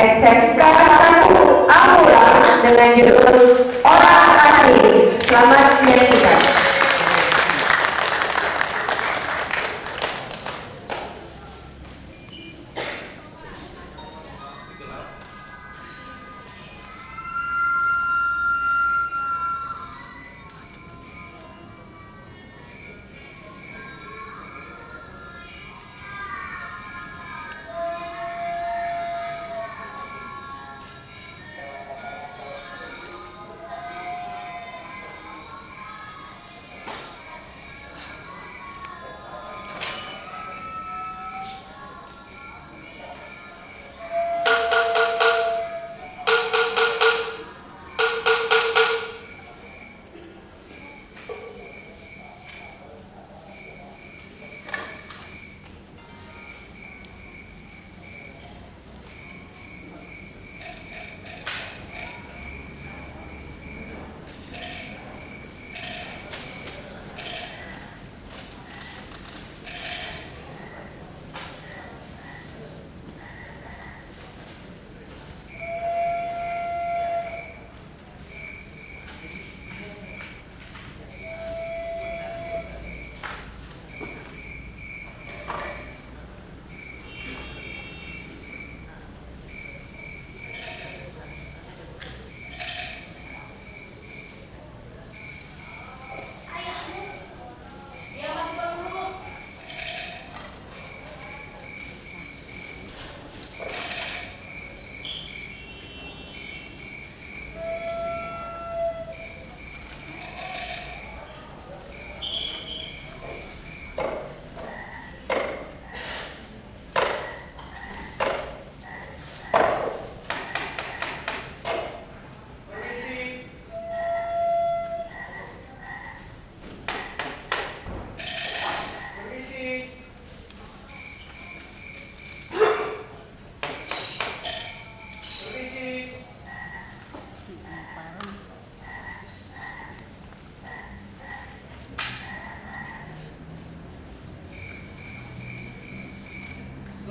SMK 1 Amura dengan judul Orang Asli. Selamat menyaksikan.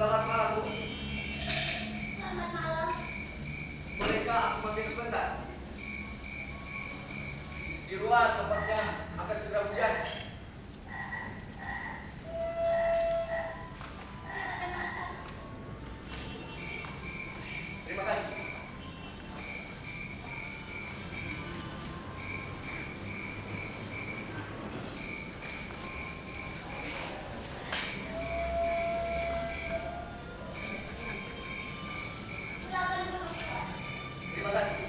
Selamat malam, Bu. Selamat malam. Bolehkah aku mampir sebentar? Di luar tempatnya akan segera hujan. Silakan masuk. Terima kasih. Silakan duduk. Terima kasih.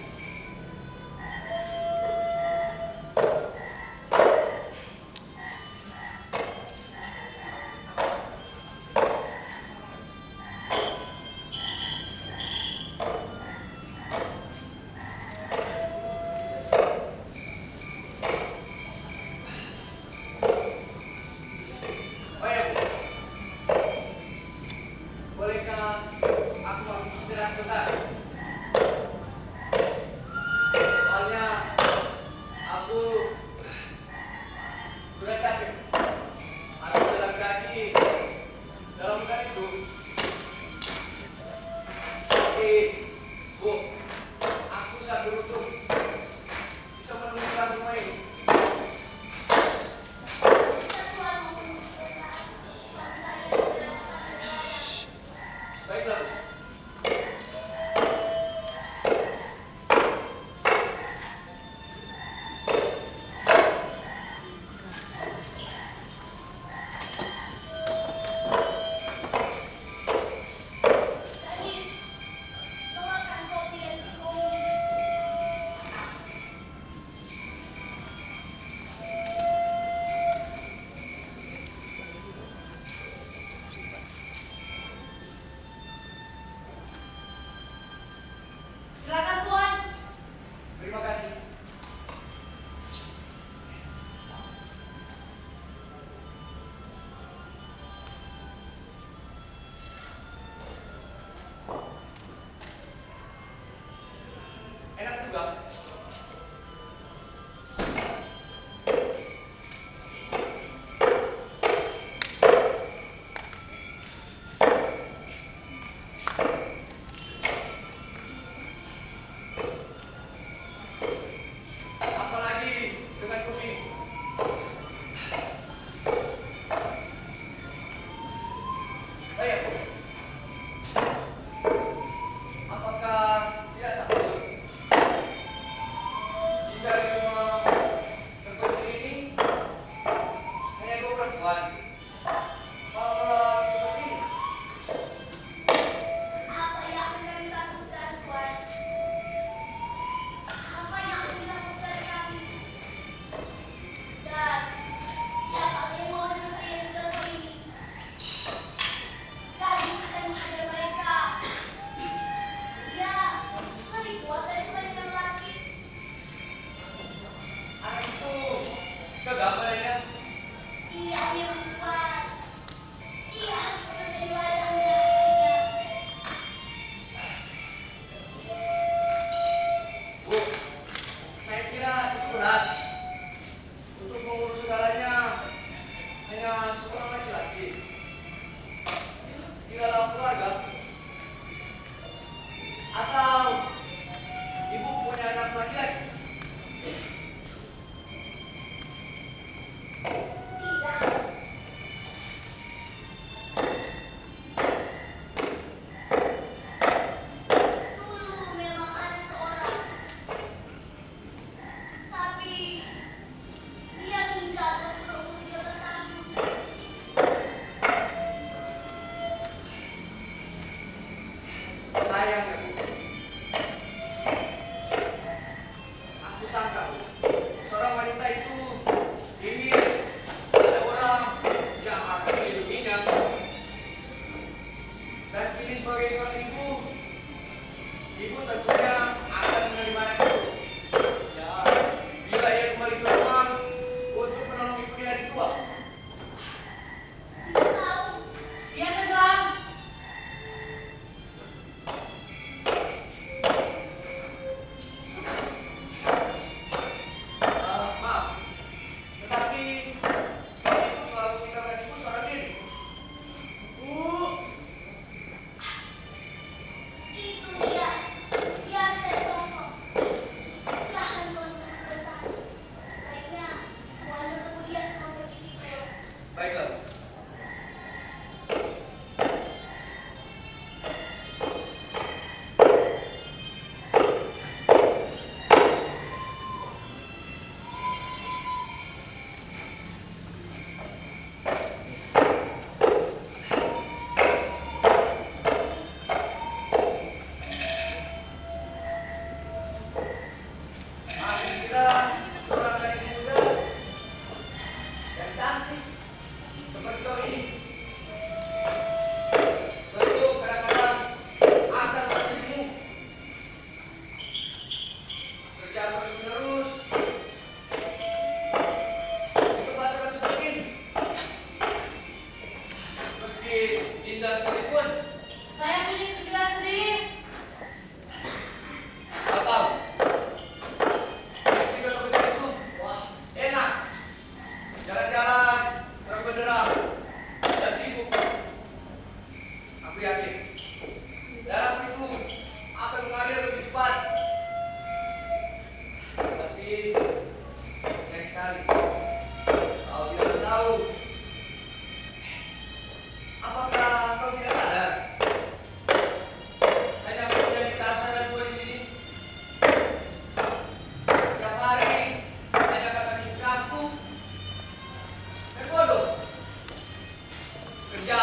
Sayang ya, Bu. Aku sangka, Bu, seorang wanita itu ini ada orang yang akan melindunginya. Dan kini sebagai seorang ibu, ibu tentunya akan menerima itu. Ya, bila ia kembali ke rumah untuk menolong ibu di hari tua. Tidak tahu. Dia tenggelam. Maaf, tetapi suami ibu selalu meninggalkan ibu seorang diri. Bu, Itu dia. Biar saya sosok. Silahkan Tuan sebentar. Sebaiknya Tuan bertemu dia sebelum pergi tidur. baiklah, Bu. Aku kira seorang gadis muda yang cantik seperti kau ini tentu kadang-kadang akan merasa jenuh kerja terus-menerus di tempat seperti ini. Meski indah sekalipun, Saya punya pikiran sendiri. kau tahu di kota besar itu, wah, enak jalan-jalan terang benderang dan sibuk. Aku yakin darahku itu akan mengalir lebih cepat. Tapi sayang sekali kau tidak tahu. Apakah kau tidak sadar? Hanya aku menjadi kasar dan tua di sini. Tiap hari hanya kata tingkahku dan bodoh. Kerja,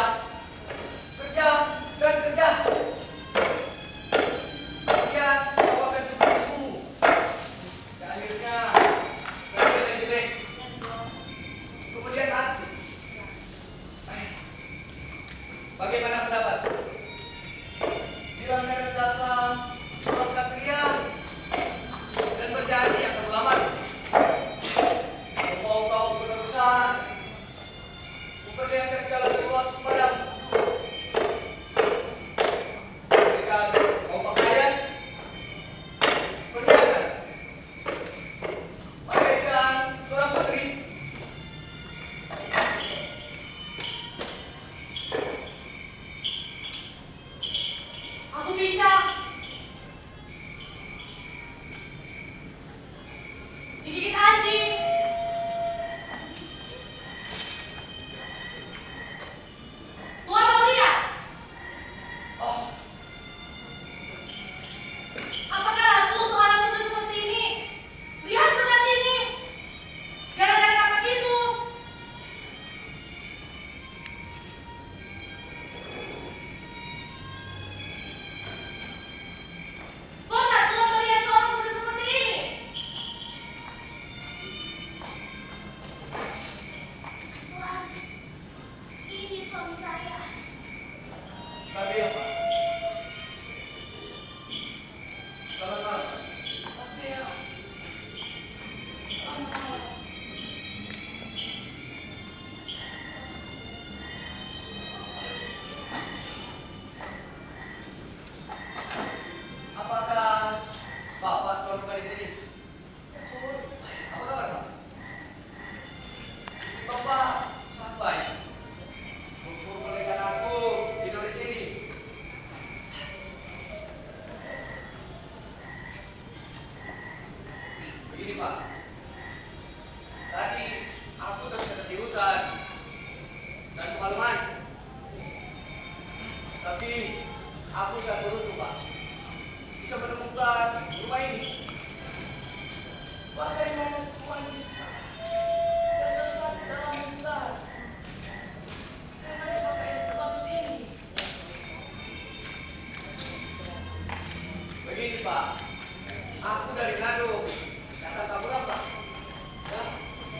kerja, dan kerja. Kemudian kau akan seperti ibumu. Dan akhirnya kerja yang jelek. Kemudian hati. Bagaimana pendapat? Bila mereka datang seorang satria dan berjanji akan melamar, mau kau berusaha memperlihatkan segala sesuatu kepadamu. Berikan kau pakaian, perhiasan, bagaikan seorang putri. Aku bincang. Digigit anjing. Tuan mau lihat? Oh, Apakah ratu seorang putri seperti ini? Lihat bekas ini. Gara-gara kapak itu. Pernah Tuan melihat seorang putri seperti ini? Tuan, ini suami saya. tapi apa? Selamat malam. Apakah Bapak selalu buka di sini? Betul. Apa kabar, Pak? Bapak sangat baik. Memperbolehkan aku tidur di sini. Begini, Pak. Tadi aku tersesat di hutan dan semalaman. Tapi aku sangat beruntung, Pak, bisa menemukan rumah ini. Bagaimana Tuhan bisa tersesat dalam hutan dengan pakaian sebagus ini? Begini Pak, aku dari Manado, datang kabur apa? Ya,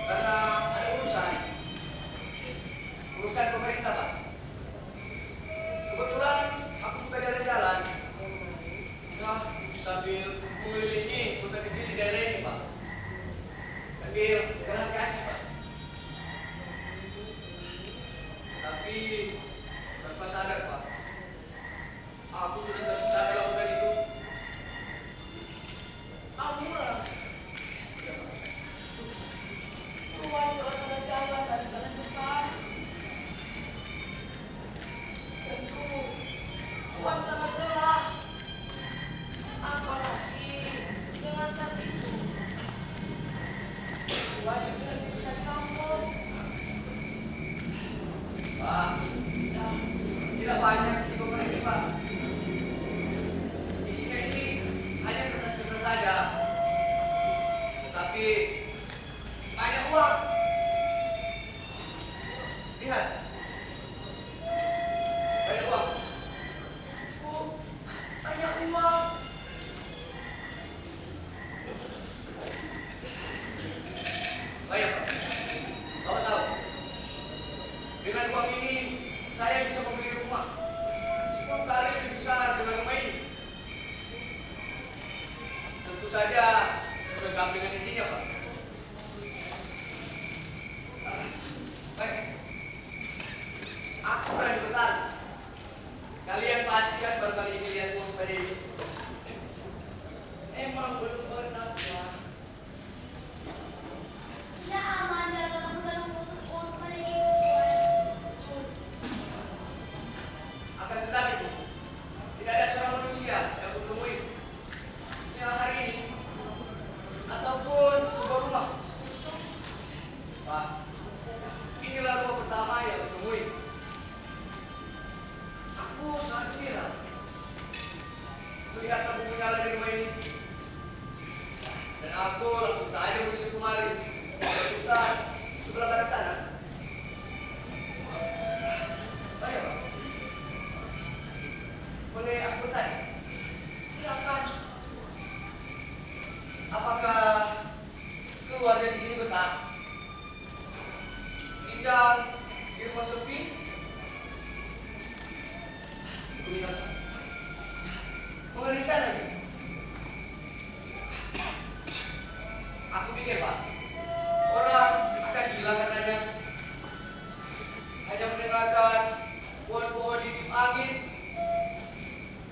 karena ada urusan pemerintah Pak. Kebetulan aku juga jalan-jalan, nah sambil mengelilingi kota kecil di daerah ini Pak, sambil jalan kaki Pak. Tapi tanpa sadar Pak, aku sudah tersesat dalam hutan itu. Amura, Tuhan telah salah jalan dan jalan besar. Tentu Tuhan sangat lelah. Apalagi dengan tas itu. Tuhan juga bisa dirampok. Pak, tidak banyak risiko ini Pak. Isinya ini hanya kertas-kertas saja, tetapi banyak uang. Lihat, banyak uang. Banyak uang. Banyak Pak. Bapak tahu, dengan uang ini saya bisa membeli rumah 10 kali lebih besar dengan rumah ini. Tentu saja lengkap dengan isinya Pak. Baik, aku berani bertahan. Kalian pasti kan baru kali ini lihat uang pada ini. Emang belum pernah Tuhan. Tidak aman jalan kamu dalam mengusut uang sebanyak itu, Tuhan. Akan tetapi Bu, tidak ada seorang manusia yang kutemui yang hari ini ataupun sebuah rumah. Pak, inilah rumah pertama yang kutemui. Aku sangat gembira melihat lampu menyala di rumah ini, dan aku langsung saja menuju kemari ke hutan sebelah barat sana. Baik Pak, boleh aku bertanya? Silakan. Apakah keluarga di sini betah? Tinggal di rumah sepi? Kulihat. Mengerikan lagi. Aku pikir Pak, orang akan gila karenanya. Hanya mendengarkan pohon-pohon di angin,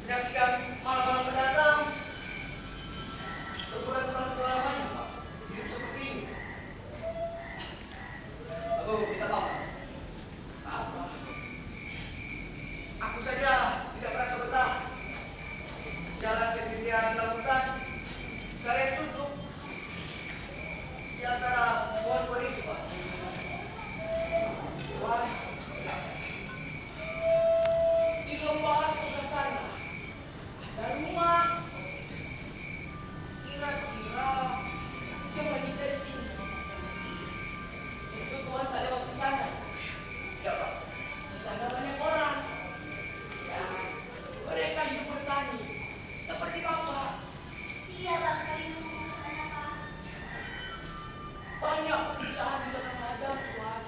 menyaksikan malam-malam mendatang. Kurang pengalamannya Pak, hidup seperti ini. Aku minta maaf. Apa? Aku saja tidak merasa betah. Jalan sendirian dalam hutan, saya suntuk di antara pohon-pohon itu Pak. Tuhan. Di lembah sebelah sana ada rumah. Kira-kira yang lagi dari sini. Itu Tuhan tak lewat di sana. Ya Pak. Di sana banyak orang. Ya, mereka hidup bertani. Seperti Bapak. Iya, Bapak Ibu, sana Pak. Banyak pekerjaan di dalam ladang, Tuhan.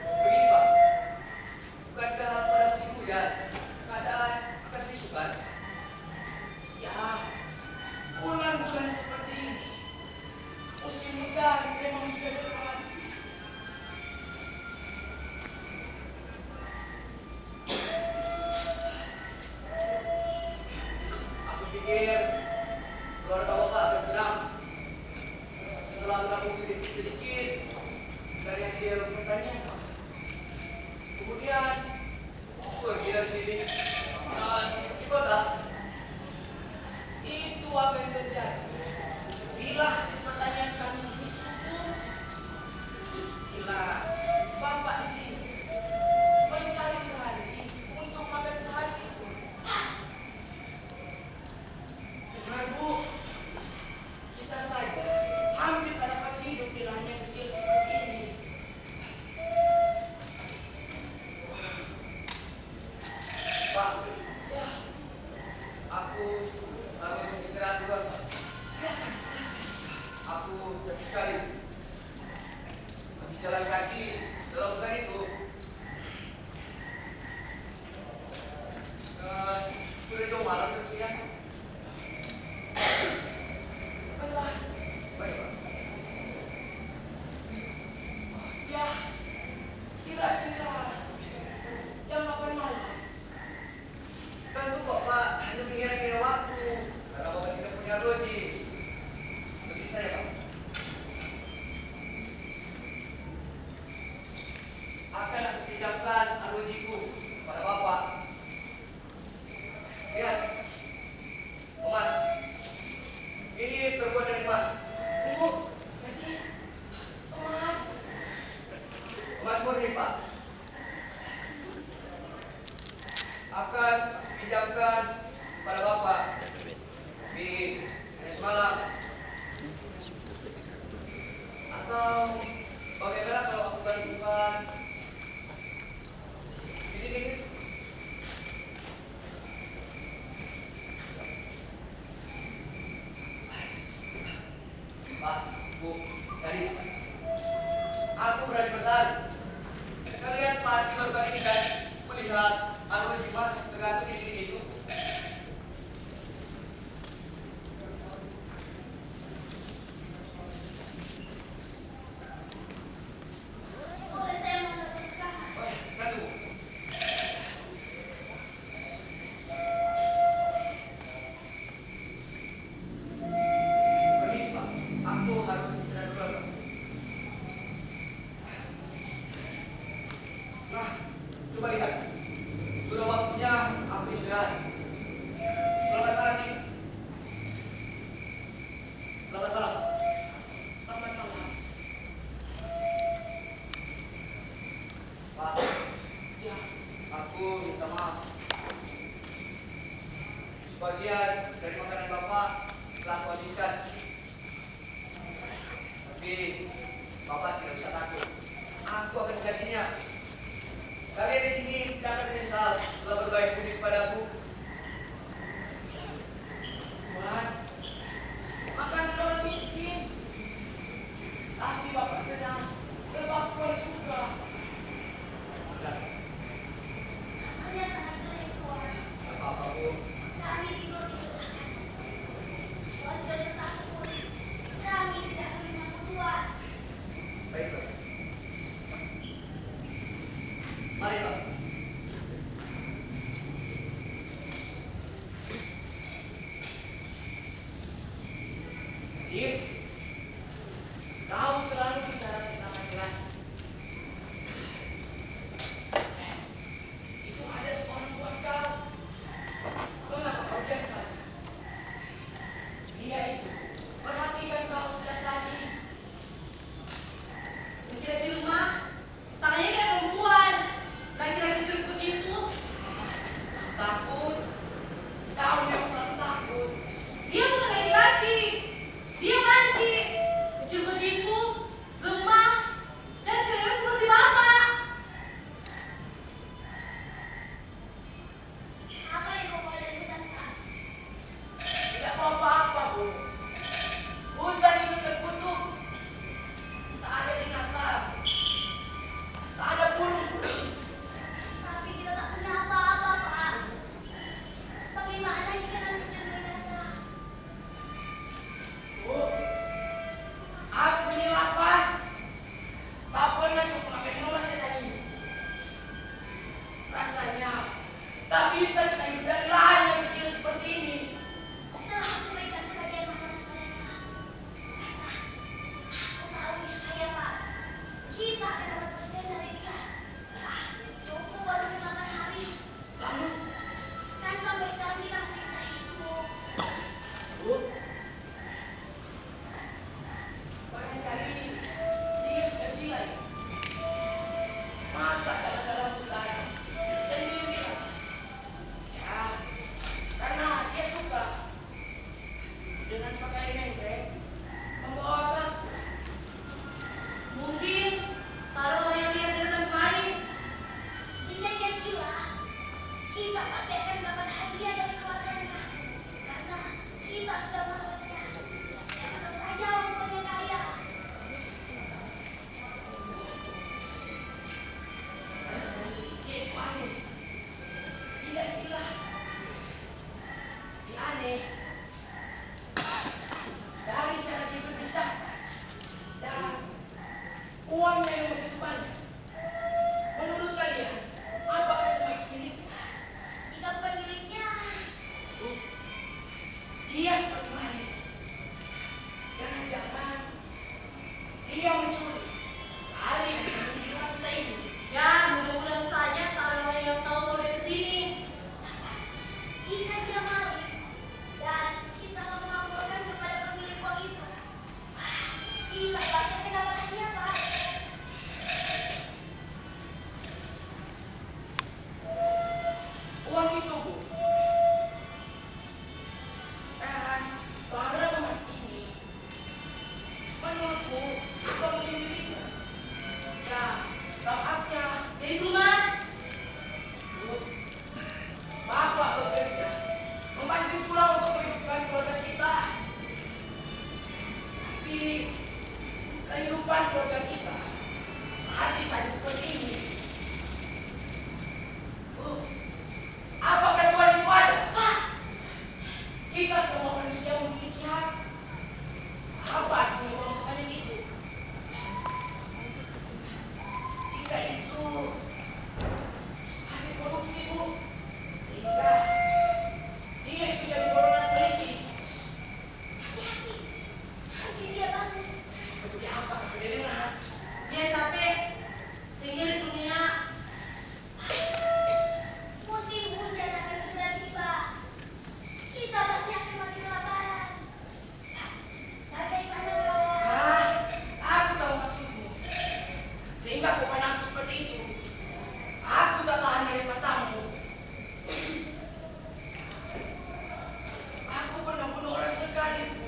Begini Pak, bukankah pada musim hujan keadaan akan disukan? Ya, bulan-bulan seperti ini. Musim hujan memang sudah dekat. Aku pikir keluarga Bapak akan senang setelah menabung sedikit-sedikit dari hasil pertanian Pak. Kemudian pergi dari sini dan hidup di kota. Itu apa yang terjadi. Bila hasil pertanian kami sini cukup, istilah Bapak di sini mencari sehari untuk makan sehari. Dengar Bu, kita saja hampir tak dapat hidup di lahan yang kecil seperti ini. Pak, Ya, aku sekali. Habis jalan kaki dalam bulan itu, sudah jauh malam tentunya. Setelah Baik, Pak. ya kira-kira jam 8 malam. Tentu kok Pak, hanya mengira-ngira waktu. Karena Bapak tidak punya loji. Bagi saya Pak. Akan aku pinjamkan arlojiku pada Bapak. Lihat, emas. Ini terbuat dari emas. Gadis, emas. Emas murni Pak. Akan pinjamkan pada Bapak di hari semalam. Atau bagaimana kalau aku bantukan ini nih? Pak, Bu, gadis, aku berani bertahan. Kalian pasti baru kali ini kan melihat arloji emas tergantung di dinding itu. Boleh saya menentukan? Oh ya, satu. Permisi Pak, aku harus istirahat dulu. Nah, coba lihat. Sudah waktunya aku istirahat. Selamat malam nih. Selamat malam. Selamat malam. Pak, Ya, aku minta maaf. Sebagian dari makanan Bapak telah aku habiskan. Tapi Bapak tidak usah takut. Aku akan menggantinya. Kalian di sini tidak akan menyesal telah berbaik budi kepadaku. Tuhan, makan orang miskin. Tapi Bapak senang sebab Tuhan suka. Hanya sangat jelek, Tuhan. Apa-apa Bu. Kami tidur di sebelah kanan. Tuhan tidak usah takut. Kami tidak akan mengganggu Tuhan. Baik Pak. Mari Pak. Gadis, kau selalu bicara tentang laki-laki. Itu ada seorang buat kau. Mengapa kau diam saja? Dia itu perhatikan kau sejak tadi. Tidak di rumah, tangannya kayak perempuan. Laki-laki culik begitu. Takut? Kau memang selalu takut. Dia bukan laki-laki. Dia mancing. sering pulang untuk menghidupkan keluarga kita. Tapi kehidupan keluarga kita masih saja seperti ini. Apakah Tuhan itu ada? Pak, Kita semua manusia memiliki hak. Apa artinya uang sebanyak itu? Jika itu hasil korupsi, Bu, sehingga dia sudah digolongan polisi. hati-hati. Mungkin dia bangun. Seperti apa kepada dengar? Dia capek sehingga di dunia Musim hujan akan segera tiba. Kita pasti akan mati kelaparan. Bagaimana kalau Aku tahu maksudmu. Sehingga kau pandangku seperti itu. Aku tak tahan menerima tamu. Aku pernah bunuh orang sekali, Bu.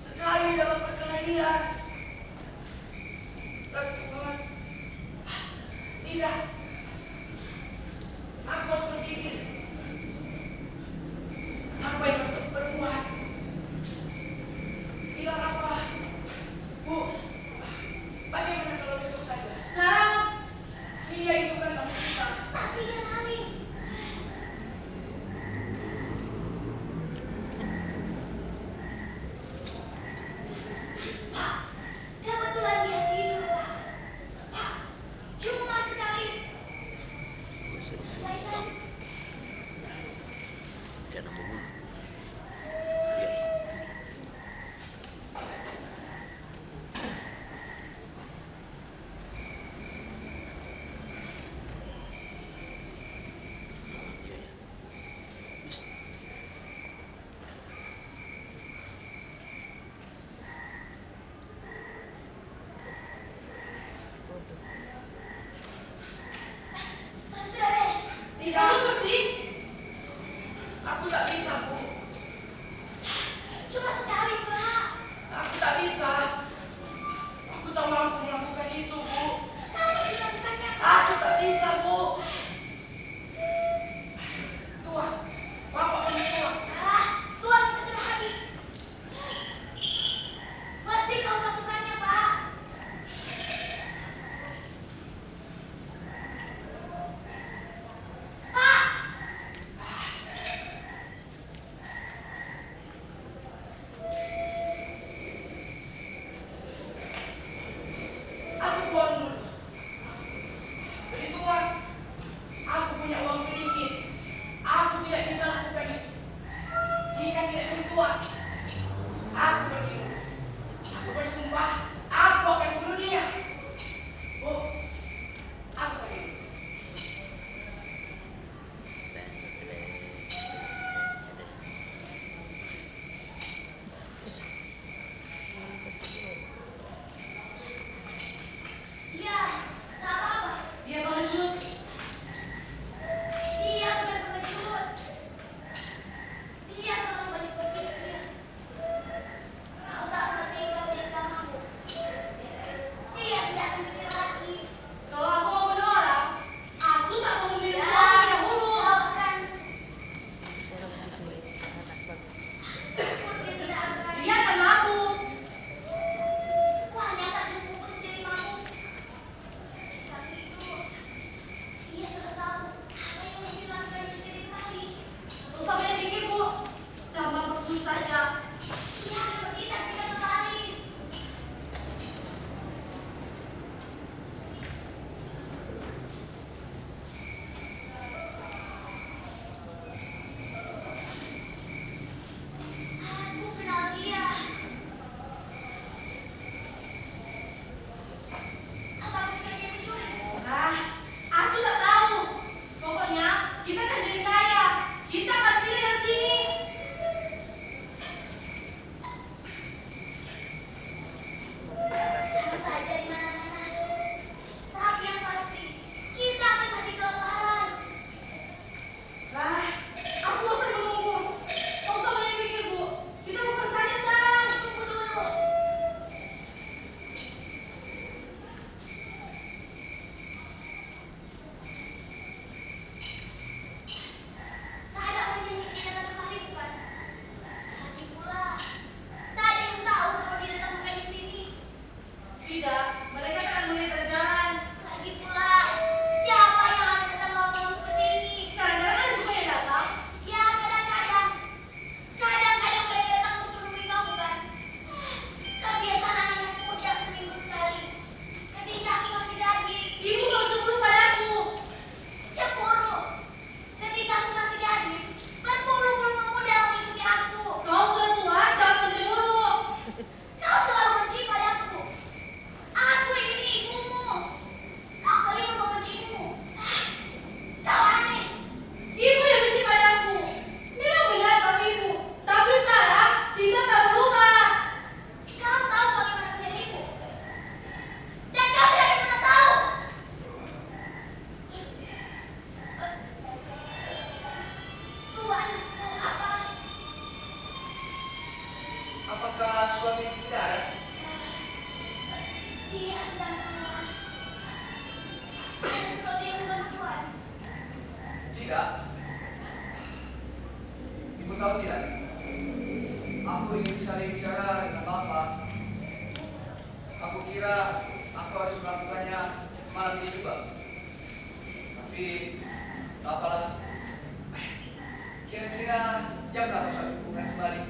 Sekali dalam perkelahian. Dan Tuhan, tidak. Aku harus berpikir. Apa yang harus aku berbuat? Bilang apa? Bu, bagaimana kalau besok saja? sekarang Dia itu kan tamu kita. tapi dia maling? Pak, kebetulan dia tidur, Pak. Pak, cuma sekali. Selesaikan. Sudah beres. Tidak, itu mesti aku tak bisa, Bu. suami tidak ada? Dia sedang keluar. Ada sesuatu yang bukan Tuhan. Tidak. Ibu tahu tidak? Aku ingin sekali bicara dengan Bapak. Aku kira aku harus melakukannya malam ini juga. Tapi apalah. Kira-kira jam berapa saya hubungan kembali?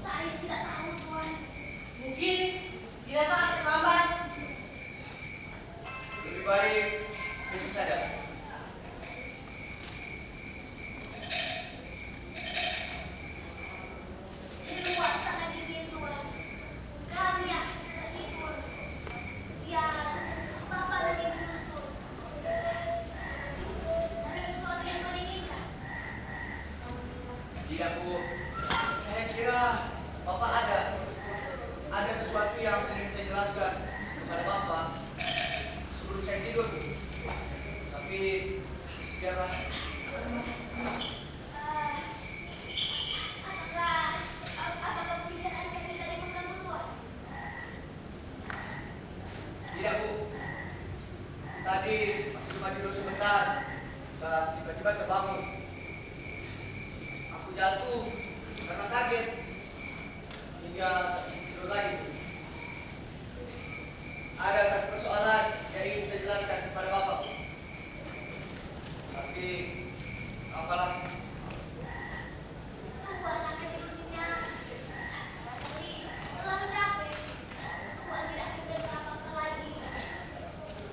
Saya tidak tahu Tuhan. Mungkin dia tak akan terlambat. Lebih baik besok saja. Di luar sangat dingin Tuhan. Kami akan sedang tidur. Ya, Bapak lagi menyusul. Ada sesuatu yang kau inginkan? Tidak, Bu. Saya kira Bapak ada sesuatu yang ingin saya jelaskan kepada Bapak sebelum saya tidur. Tapi biarlah. Apakah pembicaraan kami tadi mengganggu Tuhan? Tidak, Bu. Tadi aku cuma tidur sebentar. Tiba-tiba terbangun. Aku jatuh karena kaget hingga tidur lagi. Ada satu persoalan yang ingin saya jelaskan kepada Bapak. Tapi apalah. Tuhan akan tidurnya. Tapi terlalu capek. Tuhan tidak akan tidur apa-apa lagi.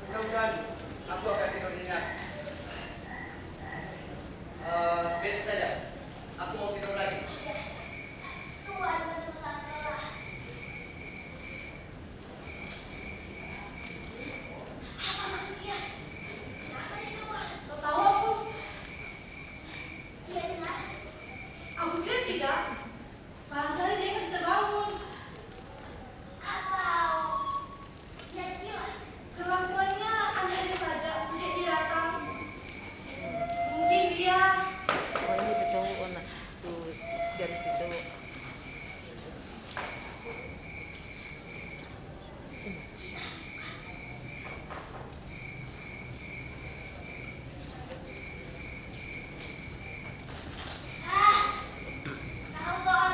Mudah-mudahan aku akan tidur nyenyak. Besok saja. Aku mau tidur lagi. Tuhan tentu sangat lelah. Apa maksudnya? Kenapa dia keluar? Kau tahu aku? Dia dengar? Aku kira tidak. Barangkali dia akan terbangun. Atau dia gila? Kelakuannya aneh saja sejak dia datang. Mungkin dia Oh ini bercowok nak tuh garis bercowok. Tahu Tuhan?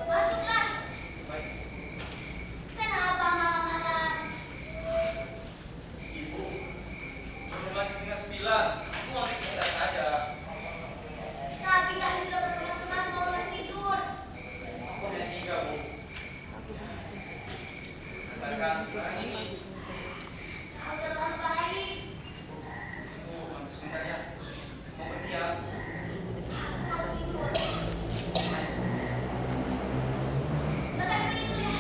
Masuklah. Baik. Kenapa malam-malam? Ibu, belum lagi 8:30. Aku mau istirahat saja. Tapi kami sudah berkemas-kemas mau ulas tidur. Aku udah singgah, Bu. Katakan hari ini. Kau terlalu baik. Ibu, aku sebentar ya. Mau berdiam. Aku mau tidur. Lekas menyusul ya.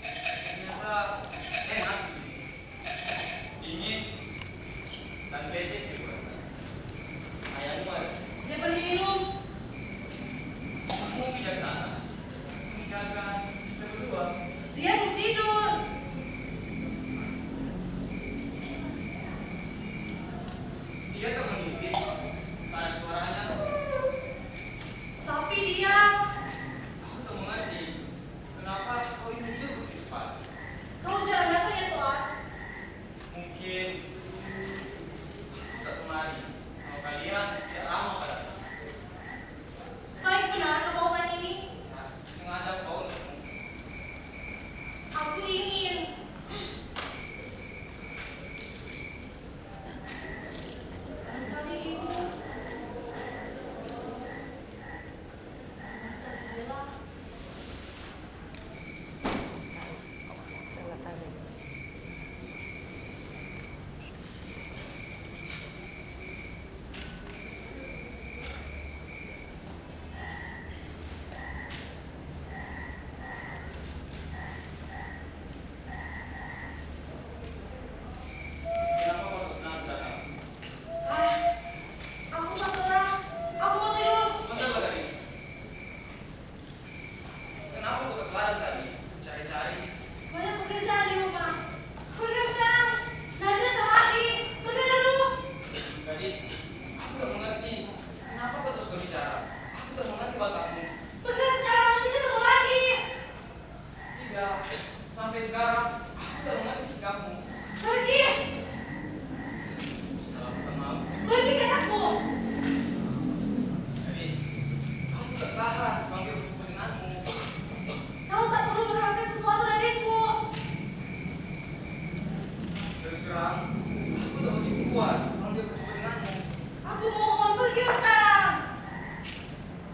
Ternyata enak di sini. Dingin dan becek ya, Bu. Ayahmu ada. dia pergi minum. Kamu bijaksana. Meninggalkan kita berdua. Dia mau tidur. Dia tak mengintip. Karena suaranya. Tapi dia Aku tak mengerti. Kenapa kau ini hidup begitu cepat? kau jarang datang ya Tuhan. Mungkin aku tak kemari. Kalau kalian tidak ramah padaku. Baik benar kebauan ini. Sengaja kau untuk Aku buat kamu. Pergi sekarang, nanti ketemu lagi. Tidak, sampai sekarang aku tak mengerti sikapmu. Pergi, Salah minta maaf. pergi kataku. Gadis, aku tak tahan panggil berjumpa denganmu. Kau tak perlu berharapkan sesuatu dariku. Terus terang, aku tak begitu kuat panggil berjumpa denganmu. Aku mohon pergi sekarang.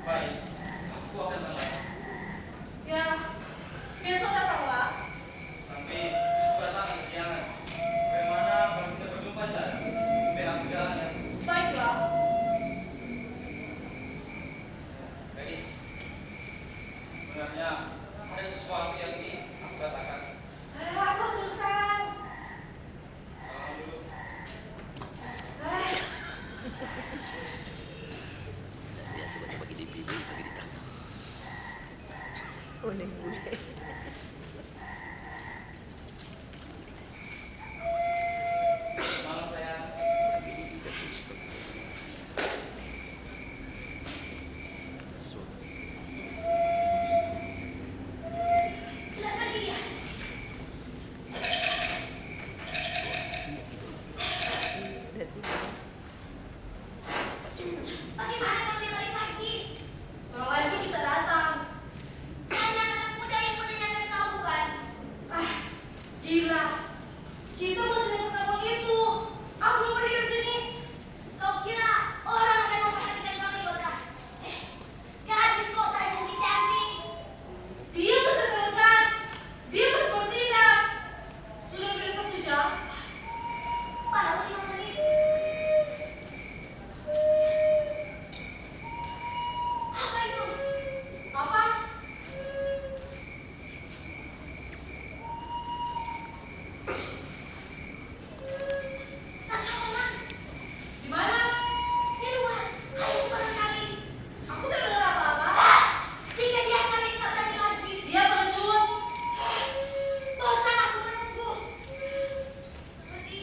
Baik, aku akan datang. Ya, besok datanglah. Tapi aku datang kesiangan. Bagaimana kalau kita berjumpa di jalan? Biar aku jalan ya. Baiklah. Gadis, sebenarnya ada sesuatu yang ingin aku katakan. Aku harus terus terang. Salam dulu. Biasa banyak bagi di pipi, bagi di tangan. Sama yang bule. Malam sayang. Bagi di pipi terus. Sudah pergi dia. Dan tiba. Bagaimana kalau dia balik lagi? Orang lain pun bisa datang. Hanya anak muda yang menanyakan kau bukan? Ah, gila. Kita masih lakukan uang itu. Aku belum pergi dari sini. Kau kira orang akan memperhatikan kau di kota? Gadis kota cantik-cantik. Dia masih terlekas. Dia masih bertindak. Sudah lebih dari 1 jam. Baru 5 menit. Apa itu? Apa? Langkah orang Di mana? di luar. Ayo cepat sekali. Aku tidak dengar apa-apa. Ah, jika dia sekali tak berani lagi. Dia pengecut. Bosan aku menunggu. Seperti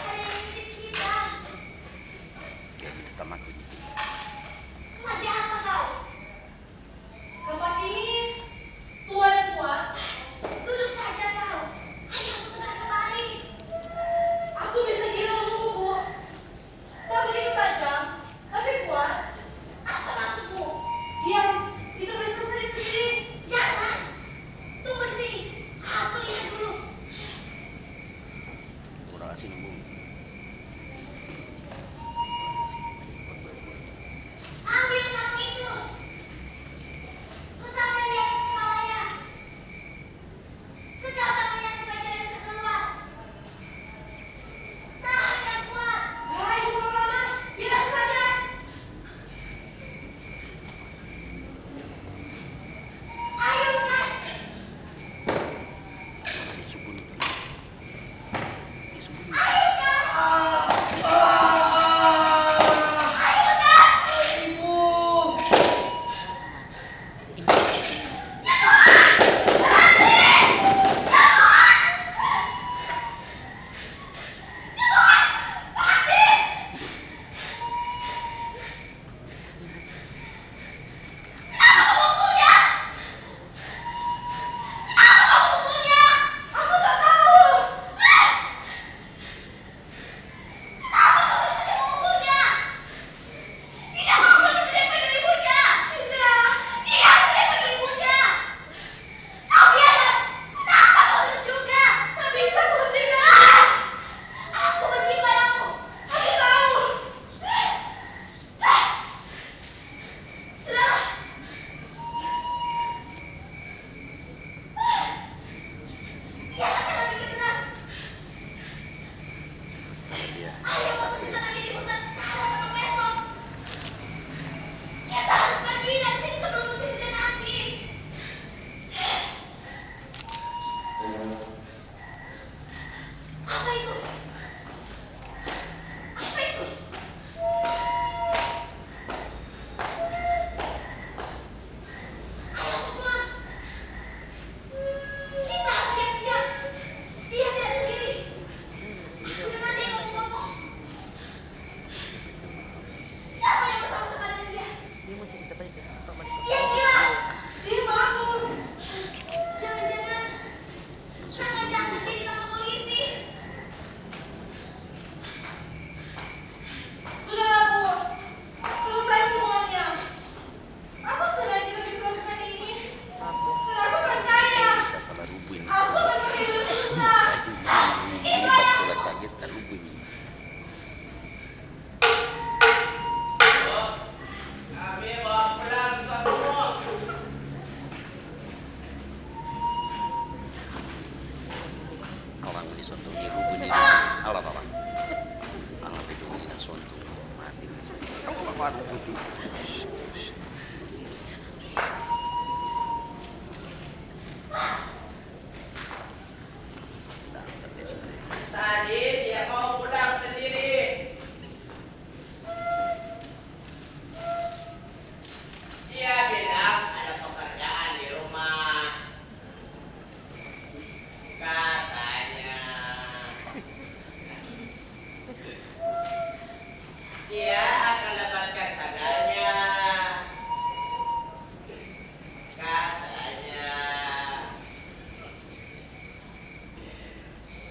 ada yang mirip kita. Yang itu tamat begitu. Kemaji apa kau? Tempat ini tua dan kuat. Duduk saja kau. Ayo aku segera kembali. Aku bisa gila menunggu, Bu. Tak begitu tajam, tapi kuat. Apa maksudmu? Diam, kita bisa sendiri-sendiri. Jangan. Tunggu di sini. Aku lihat dulu. Kurang asing nunggu. Ambil sapu Tadi dia mau pulang sendiri. Dia bilang ada pekerjaan di rumah. Katanya dia akan lepaskan sandalnya. Katanya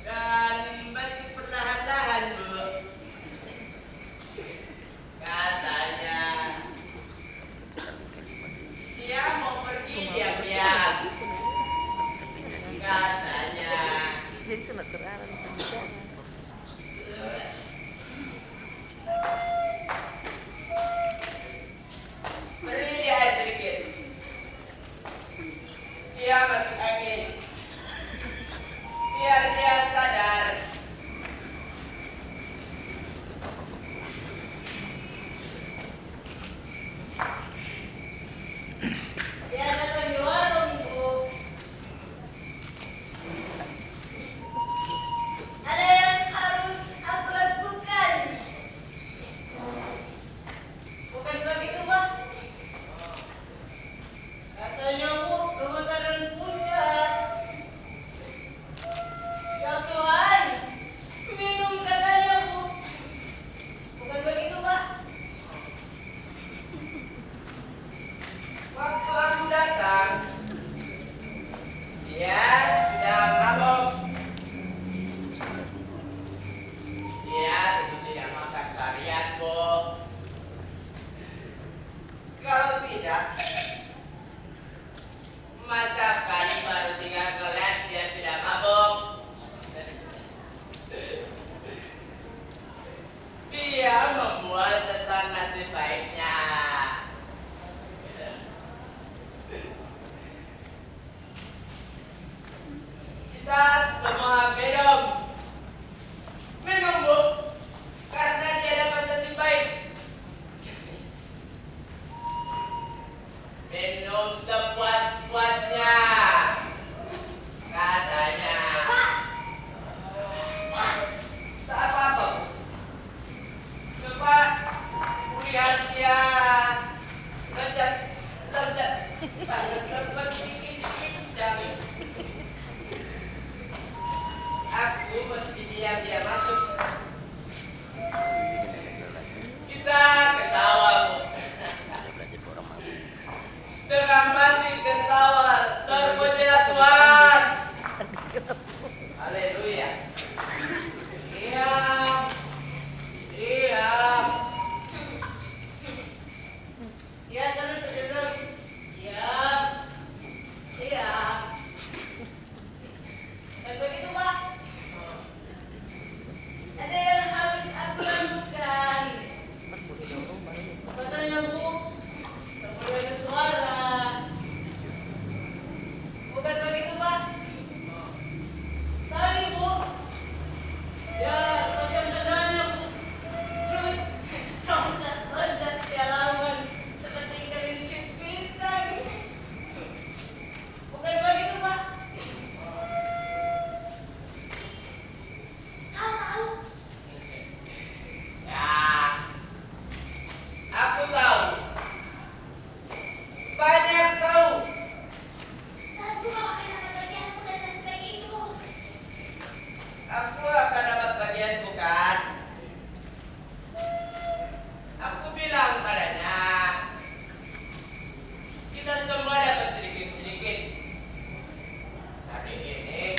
dan masih perlahan-lahan, Bu. Katanya dia mau pergi diam-diam. Katanya Jadi sunat Quran bicara. beri dia sedikit. Dia masuk angin. Biar dia sadar. Dia datang di warung, Bu. Ada yang harus aku lakukan. Bukan begitu, Pak? Katanya, Bu, kebakaran puncak. Satu hari minum katanya, Bu. Bukan begitu, Pak? Waktu aku datang, dia sudah mabok. Dia tentu tidak makan seharian, Bu. Kalau tidak, masakan baru 3 gelas dia sudah mabok. Dia membuat tentang nasib baiknya. Kita semua minum. Minum, Bu. Karena dia dapat nasib baik. Minum sepuas-puasnya. Katanya. Tak apa-apa, Bu. Coba lihat dia ngecat